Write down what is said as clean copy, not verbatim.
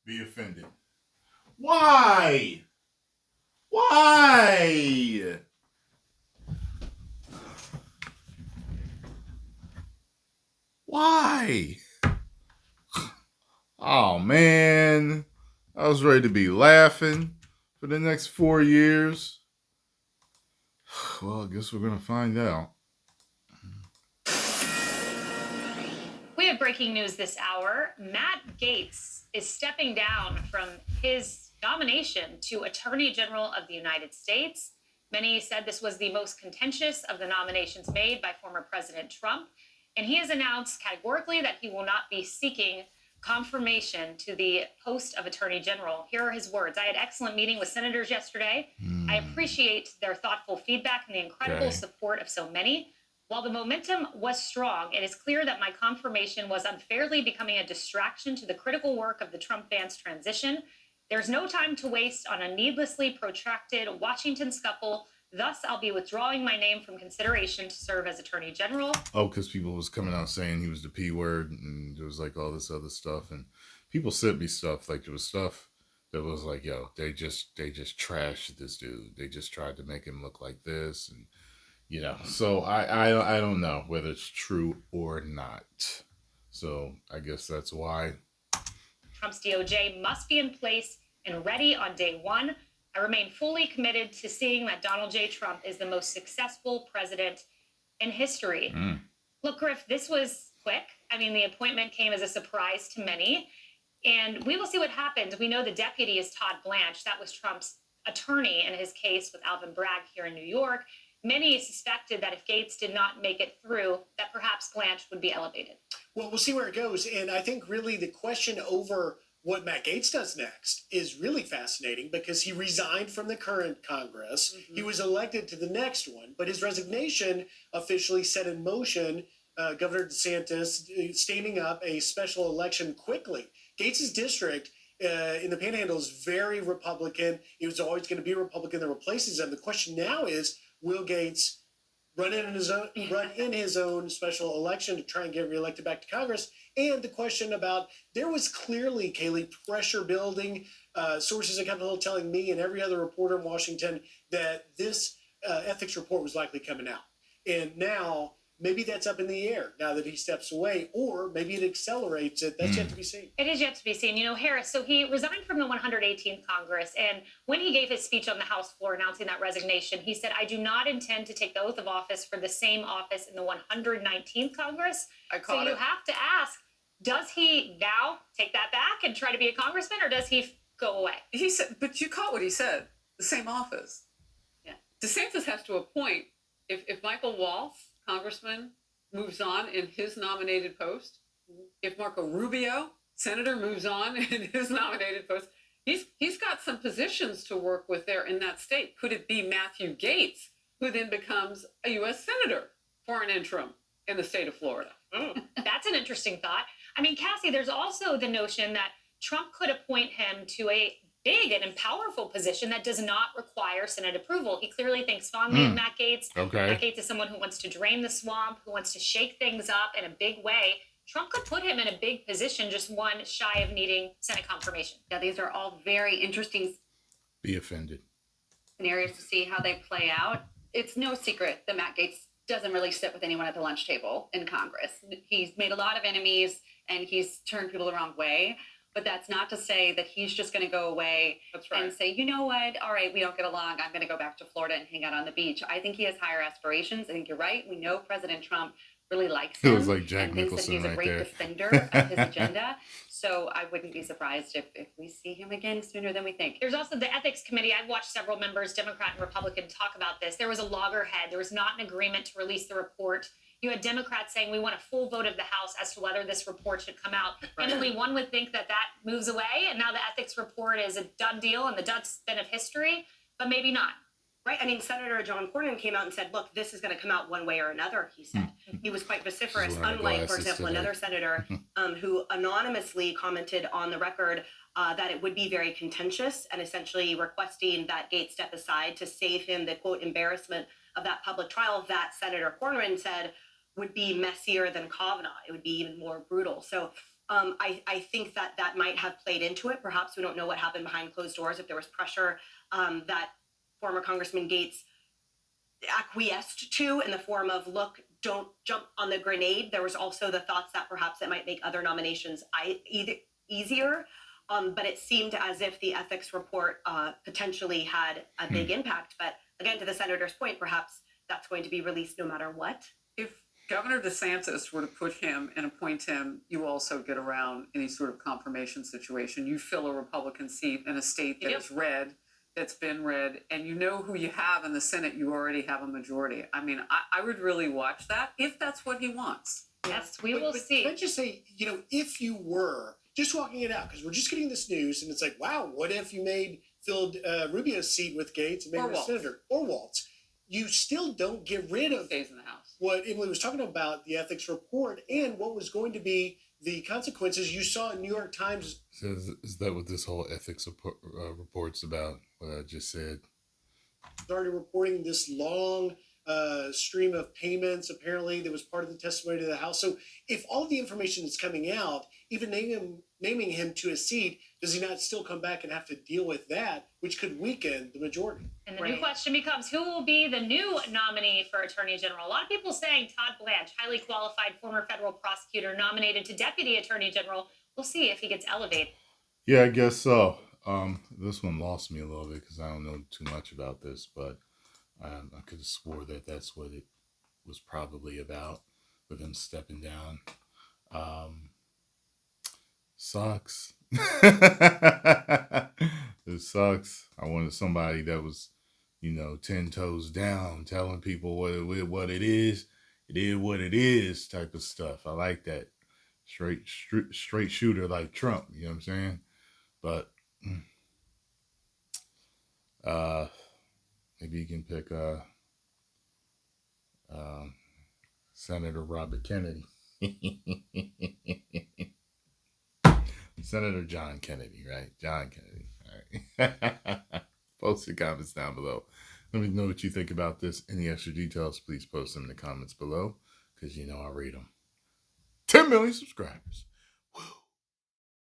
Be offended. Why? Why? Why? Oh man, I was ready to be laughing for the next 4 years. Well, I guess we're gonna find out. We have breaking news this hour. Matt Gaetz is stepping down from his nomination to Attorney General of the United States. Many said this was the most contentious of the nominations made by former President Trump. And he has announced categorically that he will not be seeking confirmation to the post of Attorney General. Here are his words. I had excellent meeting with senators yesterday. I appreciate their thoughtful feedback and the incredible support of so many. While the momentum was strong, it is clear that my confirmation was unfairly becoming a distraction to the critical work of the Trump-Vance transition. There's no time to waste on a needlessly protracted Washington scuffle. Thus, I'll be withdrawing my name from consideration to serve as Attorney General. Oh, because people was coming out saying he was the P word, and there was like all this other stuff, and people sent me stuff like there was stuff that was like, yo, they just trashed this dude. They just tried to make him look like this, and so I don't know whether it's true or not. So I guess that's why Trump's DOJ must be in place and ready on day one. I remain fully committed to seeing that Donald J. Trump is the most successful president in history. Look, Griff, this was quick. I mean, the appointment came as a surprise to many, and we will see what happens. We know the deputy is Todd Blanche. That was Trump's attorney in his case with Alvin Bragg here in New York. Many suspected that if Gaetz did not make it through, that perhaps Blanche would be elevated. Well, we'll see where it goes. And I think really the question over what Matt Gaetz does next is really fascinating because he resigned from the current Congress. Mm-hmm. He was elected to the next one, but his resignation officially set in motion Governor DeSantis standing up a special election quickly. Gaetz's district in the Panhandle is very Republican. It was always going to be a Republican that replaces him. The question now is, will Gaetz run in his own special election to try and get reelected back to Congress? And the question about, there was clearly, Kaylee, pressure building. Sources at Capitol Hill telling me and every other reporter in Washington that this ethics report was likely coming out. And now, maybe that's up in the air now that he steps away, or maybe it accelerates it. That's yet to be seen. It is yet to be seen. Harris, so he resigned from the 118th Congress. And when he gave his speech on the House floor announcing that resignation, he said, I do not intend to take the oath of office for the same office in the 119th Congress. So you have to ask, does he now take that back and try to be a congressman, or does he go away? He said, but you caught what he said, the same office. Yeah. DeSantis has to appoint, if Michael Waltz, congressman, moves on in his nominated post, if Marco Rubio, senator, moves on in his nominated post, he's got some positions to work with there in that state. Could it be Matthew Gaetz, who then becomes a U.S. senator for an interim in the state of Florida? That's an interesting thought. I mean, Cassie, there's also the notion that Trump could appoint him to a big and powerful position that does not require Senate approval. He clearly thinks fondly of Matt Gaetz. Okay. Matt Gaetz is someone who wants to drain the swamp, who wants to shake things up in a big way. Trump could put him in a big position, just one shy of needing Senate confirmation. Yeah, these are all very interesting Be offended. scenarios to see how they play out. It's no secret that Matt Gaetz doesn't really sit with anyone at the lunch table in Congress. He's made a lot of enemies and he's turned people the wrong way. But that's not to say that he's just going to go away and say, you know what? All right, we don't get along. I'm going to go back to Florida and hang out on the beach. I think he has higher aspirations. I think you're right. We know President Trump really likes him. It was like Jack and thinks Nicholson that he's a right great there. defender of his agenda. So I wouldn't be surprised if we see him again sooner than we think. There's also the ethics committee. I've watched several members, Democrat and Republican, talk about this. There was a loggerhead. There was not an agreement to release the report. You had Democrats saying we want a full vote of the House as to whether this report should come out. Right. And only one would think that moves away, and now the ethics report is a done deal and the dustbin of history, but maybe not. Right. I mean, Senator John Cornyn came out and said, look, this is going to come out one way or another, he said. He was quite vociferous, unlike, for example, another senator who anonymously commented on the record that it would be very contentious and essentially requesting that Gaetz step aside to save him the, quote, embarrassment of that public trial that Senator Cornyn said would be messier than Kavanaugh. It would be even more brutal. So I think that might have played into it. Perhaps we don't know what happened behind closed doors, if there was pressure that former Congressman Gaetz acquiesced to in the form of, look, don't jump on the grenade. There was also the thoughts that perhaps it might make other nominations easier. But it seemed as if the ethics report potentially had a big impact. But again, to the senator's point, perhaps that's going to be released no matter what. If Governor DeSantis were to push him and appoint him, you also get around any sort of confirmation situation. You fill a Republican seat in a state that is red, that's been red, and you know who you have in the Senate. You already have a majority. I mean, I would really watch that if that's what he wants. Yes, we will see. Can I just say, if you were just walking it out, because we're just getting this news, and it's like, wow, what if you filled Rubio's seat with Gaetz and made him a senator, or Waltz? You still don't get rid of stays in the House. What Emily was talking about, the ethics report, and what was going to be the consequences. You saw in New York Times. So is that what this whole ethics report's about? What I just said. Started reporting this long stream of payments, apparently, that was part of the testimony to the House. So if all of the information is coming out, even naming him to a seat, does he not still come back and have to deal with that, which could weaken the majority? And the new question becomes, who will be the new nominee for Attorney General? A lot of people saying Todd Blanche, highly qualified former federal prosecutor, nominated to Deputy Attorney General. We'll see if he gets elevated. Yeah, I guess so. This one lost me a little bit because I don't know too much about this, but I could have swore that that's what it was probably about, with him stepping down. Sucks. It sucks. I wanted somebody that was, 10 toes down, telling people what it is what it is type of stuff. I like that. Straight shooter like Trump, you know what I'm saying? But maybe you can pick Senator Robert Kennedy. Senator John Kennedy, right? John Kennedy. All right. Post your comments down below. Let me know what you think about this. Any extra details, please post them in the comments below, because I read them. 10 million subscribers. Woo.